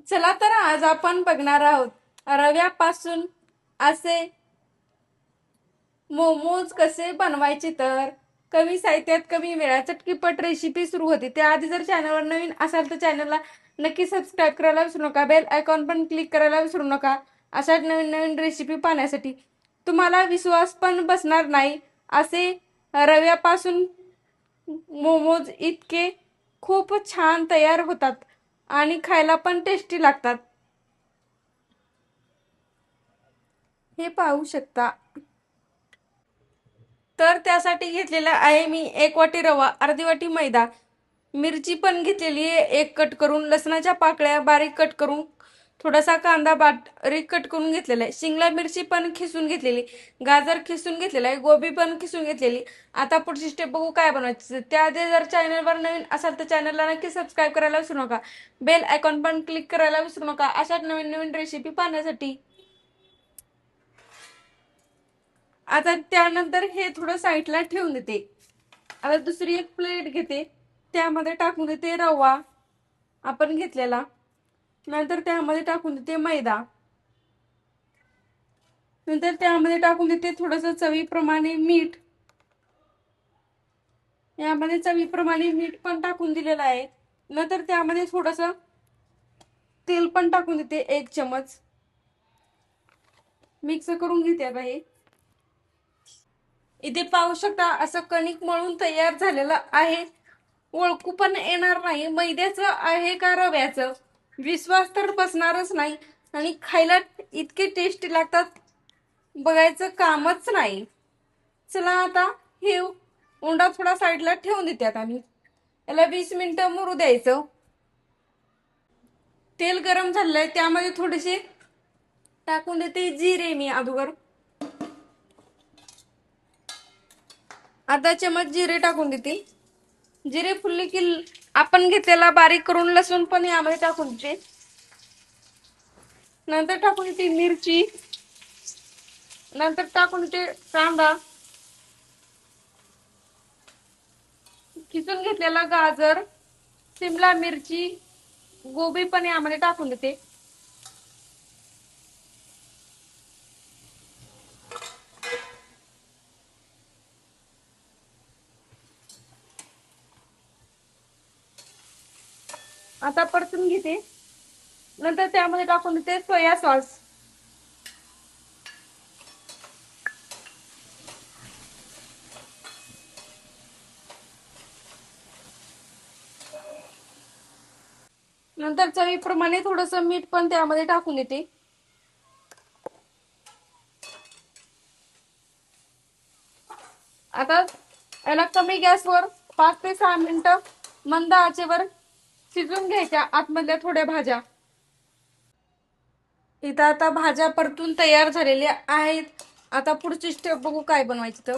चला तर आज आपण बघणार आहोत रव्यापासून असे मोमोज कसे बनवायचे. तर कमी साहित्यात कमी वेळात चटकीपट रेसिपी सुरू होती. त्याआधी जर चॅनलवर नवीन असाल तर चॅनलला नक्की सबस्क्राईब करायला विसरू नका. बेल आयकॉन पण क्लिक करायला विसरू नका. अशा नवीन नवीन रेसिपी पाहण्यासाठी. तुम्हाला विश्वास पण बसणार नाही असे रव्यापासून मोमोज इतके खूप छान तयार होतात आणि खायला पण टेस्टी लागतात. हे पाहू शकता. तर त्यासाठी घेतलेला आहे मी 1 वाटी रवा, अर्धी वाटी मैदा, मिरची पण घेतलेली आहे 1 कट करून, लसणाच्या पाकळ्या बारीक कट करून, थोडासा कांदा बारीक कट करून घेतलेला आहे, शिमला मिरची पण खिसून घेतलेली, गाजर खिसून घेतलेला आहे, गोबी पण खिसून घेतलेली. आता पुढची स्टेप बघू काय बनवायचं. त्याआधी जर चॅनलवर नवीन असाल तर चॅनलला नक्की सबस्क्राईब करायला विसरू नका. बेल आयकॉन पण क्लिक करायला विसरू नका अशा नवीन नवीन रेसिपी पाहण्यासाठी. आता त्यानंतर हे थोडं साईडला ठेवून देते. आता दुसरी एक प्लेट घेते, त्यामध्ये टाकून देते रवा आपण घेतलेला, नंतर त्यामध्ये टाकून देते मैदा, नंतर त्यामध्ये टाकून देते थोडंसं चवीप्रमाणे मीठ. यामध्ये चवीप्रमाणे मीठ पण टाकून दिलेलं आहे. नंतर त्यामध्ये थोडंसं तेल पण टाकून देते 1 चमच. मिक्स करून घेते आता हे. इथे पाहू शकता असं कणिक मळून तयार झालेलं आहे. ओळखू पण येणार नाही मैद्याचं आहे का रव्याचं. विश्वास तर बसणारच नाही आणि खायला इतके टेस्टी लागतात, बघायचं कामच नाही. चला आता हे उंडा थोडा साईडला ठेवून देते. आता मी याला 20 मिनिटं मुरू द्यायचं. तेल गरम झालंय, त्यामध्ये थोडेसे टाकून देते जिरे मी अगोदर. अर्धा चमच जिरे टाकून देते. जिरे फुलले की आपण घेतलेला बारीक करून लसूण पण यामध्ये टाकून देते. नंतर टाकून देते मिरची, नंतर टाकून देते कांदा, खिसून घेतलेला गाजर, शिमला मिरची, गोबी पण यामध्ये टाकून देते. आता परतून घेते. नंतर त्यामध्ये टाकून देते सोया सॉस. नंतर चवीप्रमाणे थोडस मीठ पण त्यामध्ये टाकून देते. आता याला कमी गॅसवर 5 ते 6 मिनिटं मंद आचेवर शिजून घ्यायच्या आतमधल्या थोड्या भाज्या. इथं आता भाज्या परतून तयार झालेल्या आहेत. आता पुढची स्टेप बघू काय बनवायची. तर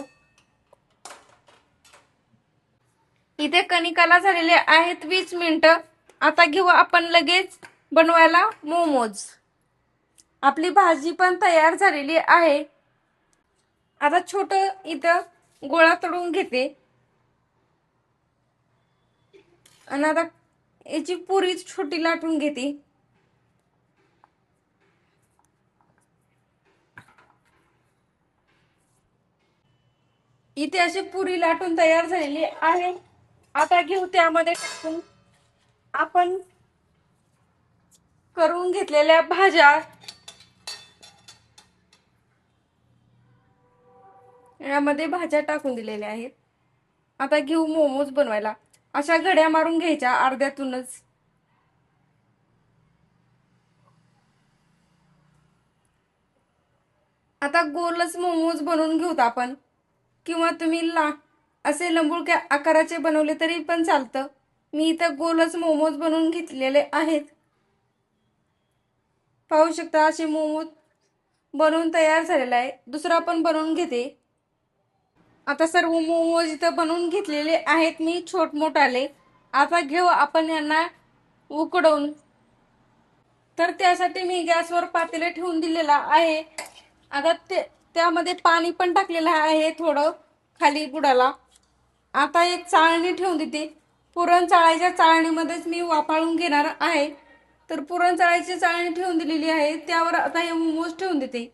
इथे कणिकाला झालेले आहेत 20 मिनिटं. आता घेऊ आपण लगेच बनवायला मोमोज. आपली भाजी पण तयार झालेली आहे. आता छोट इथं गोळा तळून घेते आणि आता याची पुरी छोटी लाटून घेते. इथे अशी पुरी लाटून तयार झालेली आहे. आता घेऊ त्यामध्ये टाकून आपण करून घेतलेल्या भाज्या. यामध्ये भाज्या टाकून दिलेल्या आहेत. आता घेऊ मोमोज बनवायला. अशा घड्या मारून घ्यायच्या अर्ध्यातूनच. आता गोलच मोमोज बनवून घेऊत आपण, किंवा तुम्ही असे लंबुळक्या आकाराचे बनवले तरी पण चालतं. मी इथं गोलच मोमोज बनवून घेतलेले आहेत. पाहू शकता असे मोमोज बनवून तयार झालेला आहे. दुसरा पण बनवून घेते. आता सर्व मोमोज इथं बनवून घेतलेले आहेत मी छोट मोठाले. आता घेऊ आपण यांना उकडवून. तर त्यासाठी मी गॅसवर पातेले ठेवून दिलेला आहे. आता त्यामध्ये पाणी पण टाकलेलं आहे थोडं खाली बुडाला. आता एक चाळणी ठेवून देते. पुरण चाळायच्या चाळणीमध्येच मी वाफाळून घेणार आहे. तर पुरणपोळीची चाळणी ठेवून दिलेली आहे, त्यावर आता हे मोमोज ठेवून देते.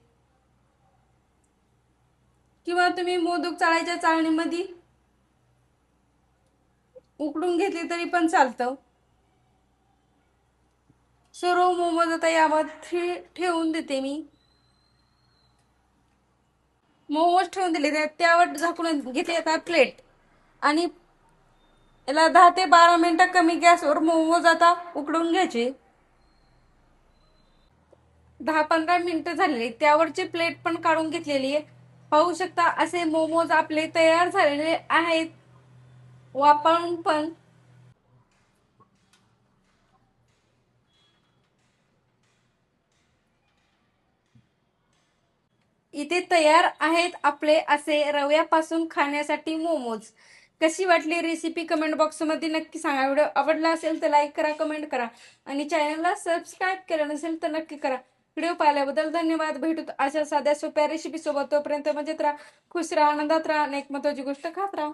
किंवा तुम्ही मोदक चाळायच्या चाळणीमध्ये उकडून घेतले तरी पण चालतं. सर्व मोमोज आता यामध्ये ठेवून देते मी. मोमोज ठेवून दिले त्यावर झाकून घेते आता प्लेट आणि याला 10 ते 12 मिनिटं कमी गॅसवर मोमोज आता उकडून घ्यायचे. 10-15 मिनिटं झालेली, त्यावरची प्लेट पण काढून घेतलेली आहे. पाहू शकता असे मोमोज आपले तयार झालेले आहेत वापरून पण. इथे तयार आहेत आपले असे रव्यापासून खाण्यासाठी मोमोज. कशी वाटली रेसिपी कमेंट बॉक्समध्ये नक्की सांगा. व्हिडिओ आवडला असेल तर लाईक करा, कमेंट करा आणि चॅनलला सबस्क्राईब केलं नसेल तर नक्की करा. व्हिडिओ पाहिल्याबद्दल धन्यवाद. भेटूत अशा साध्या सोप्या रेसिपी सोबत. तोपर्यंत मजेत राहा, खुश राहा, आनंदात राहा आणि एक महत्त्वाची गोष्ट खात राहा.